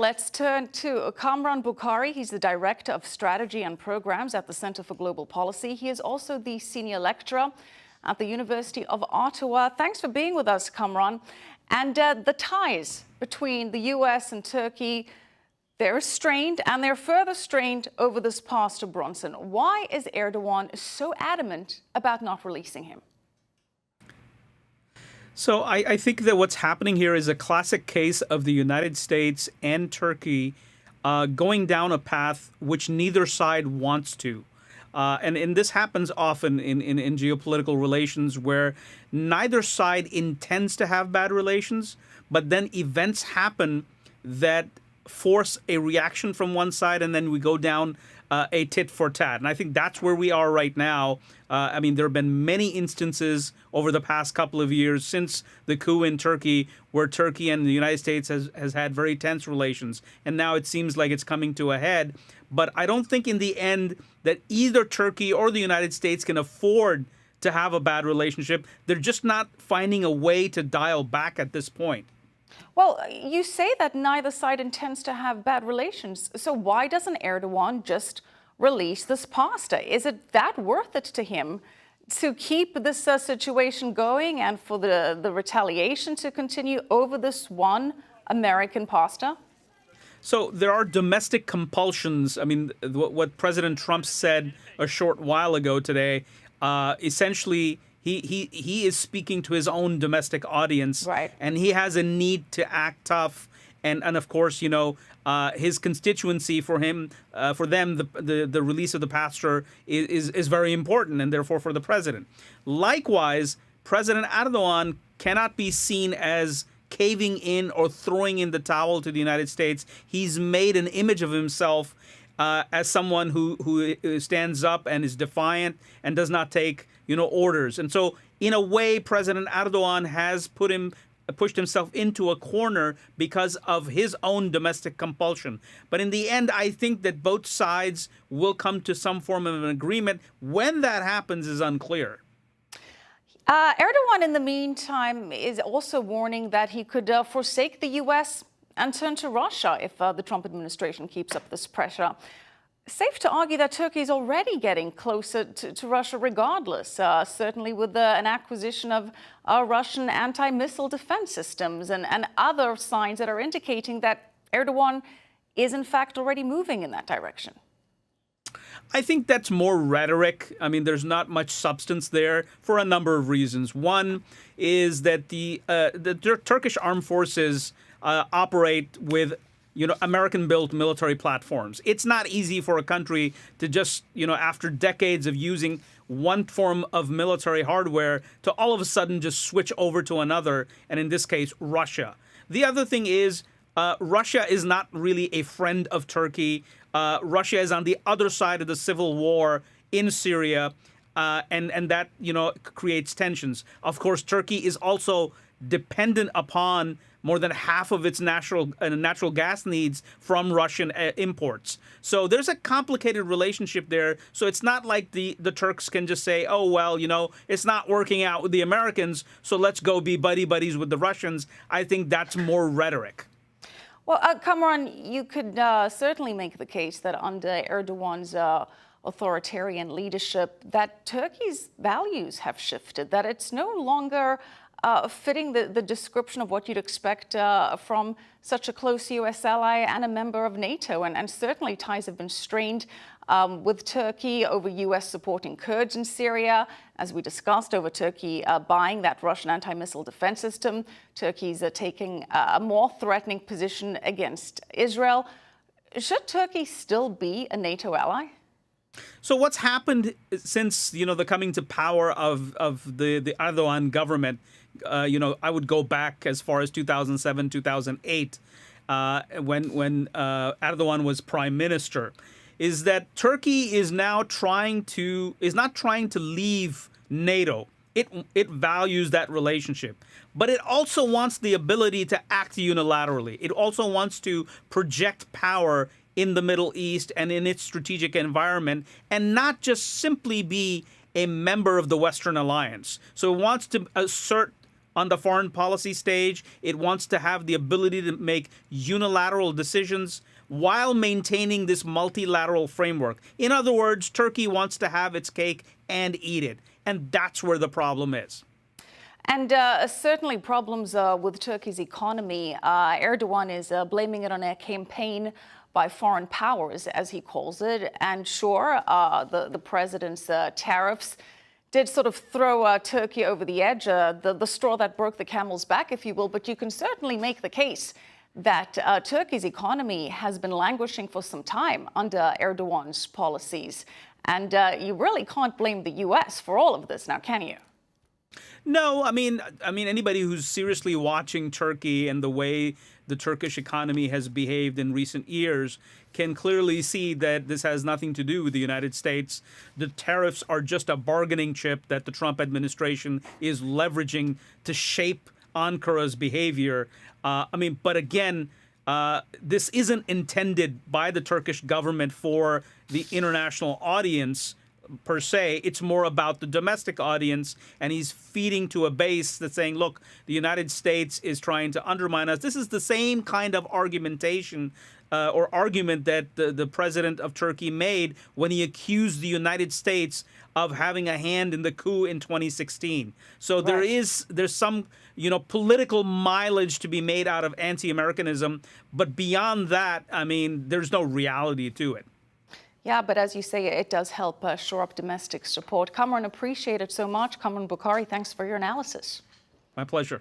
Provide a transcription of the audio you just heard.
Let's turn to Kamran Bokhari. He's the Director of Strategy and Programs at the Center for Global Policy. He is also the Senior Lecturer at the University of Ottawa. Thanks for being with us, Kamran. And the ties between the U.S. and Turkey, they're strained, and they're further strained over this pass to Bronson. Why is Erdogan so adamant about not releasing him? So I think that what's happening here is a classic case of the United States and Turkey going down a path which neither side wants to. And this happens often in geopolitical relations where neither side intends to have bad relations, but then events happen that force a reaction from one side, and then we go down a tit for tat. And I think that's where we are right now. I mean, there have been many instances over the past couple of years since the coup in Turkey where Turkey and the United States has had very tense relations. And now it seems like it's coming to a head. But I don't think in the end that either Turkey or the United States can afford to have a bad relationship. They're just not finding a way to dial back at this point. Well, you say that neither side intends to have bad relations. So why doesn't Erdogan just release this pasta? Is it that worth it to him to keep this situation going and for the retaliation to continue over this one American pasta? So there are domestic compulsions. I mean, what President Trump said a short while ago today, essentially, he is speaking to his own domestic audience, right? And he has a need to act tough. And of course, you know, his constituency for them, the release of the pastor is very important, and therefore for the president. Likewise, President Erdogan cannot be seen as caving in or throwing in the towel to the United States. He's made an image of himself as someone who stands up and is defiant and does not take, orders. And so, in a way, President Erdogan has pushed himself into a corner because of his own domestic compulsion. But in the end, I think that both sides will come to some form of an agreement. When that happens is unclear. Erdogan, in the meantime, is also warning that he could forsake the U.S. and turn to Russia if the Trump administration keeps up this pressure. Safe to argue that Turkey is already getting closer to Russia regardless, certainly with an acquisition of Russian anti-missile defense systems and other signs that are indicating that Erdogan is in fact already moving in that direction. I think that's more rhetoric. I mean, there's not much substance there for a number of reasons. One is that the Turkish armed forces operate with American-built military platforms. It's not easy for a country to just, after decades of using one form of military hardware to all of a sudden just switch over to another, and in this case, Russia. The other thing is Russia is not really a friend of Turkey. Russia is on the other side of the civil war in Syria, and that, creates tensions. Of course, Turkey is also dependent upon more than half of its natural gas needs from Russian imports. So there's a complicated relationship there. So it's not like the Turks can just say, oh, well, it's not working out with the Americans, so let's go be buddies with the Russians. I think that's more rhetoric. Well, Kamran, you could certainly make the case that under Erdogan's authoritarian leadership, that Turkey's values have shifted, that it's no longer fitting the description of what you'd expect from such a close U.S. ally and a member of NATO. And certainly ties have been strained with Turkey over U.S. supporting Kurds in Syria, as we discussed, over Turkey buying that Russian anti-missile defense system. Turkey's taking a more threatening position against Israel. Should Turkey still be a NATO ally? So what's happened since, the coming to power of the Erdogan government, I would go back as far as 2007, 2008, when Erdogan was prime minister, is that Turkey is now not trying to leave NATO. It values that relationship, but it also wants the ability to act unilaterally. It also wants to project power in the Middle East and in its strategic environment, and not just simply be a member of the Western alliance. So it wants to assert on the foreign policy stage. It wants to have the ability to make unilateral decisions while maintaining this multilateral framework. In other words, Turkey wants to have its cake and eat it. And that's where the problem is. And certainly problems with Turkey's economy. Erdogan is blaming it on a campaign by foreign powers, as he calls it. And sure, the president's tariffs did sort of throw Turkey over the edge, the straw that broke the camel's back, if you will. But you can certainly make the case that Turkey's economy has been languishing for some time under Erdogan's policies. And you really can't blame the U.S. for all of this now, can you? No, I mean, anybody who's seriously watching Turkey and the way the Turkish economy has behaved in recent years can clearly see that this has nothing to do with the United States. The tariffs are just a bargaining chip that the Trump administration is leveraging to shape Ankara's behavior. But again, this isn't intended by the Turkish government for the international audience per se. It's more about the domestic audience, and he's feeding to a base that's saying, look, the United States is trying to undermine us. This is the same kind of argumentation or argument that the president of Turkey made when he accused the United States of having a hand in the coup in 2016. So there's some political mileage to be made out of anti-Americanism, but beyond that, there's no reality to it. Yeah, but as you say, it does help shore up domestic support. Kamran, appreciate it so much. Kamran Bokhari, thanks for your analysis. My pleasure.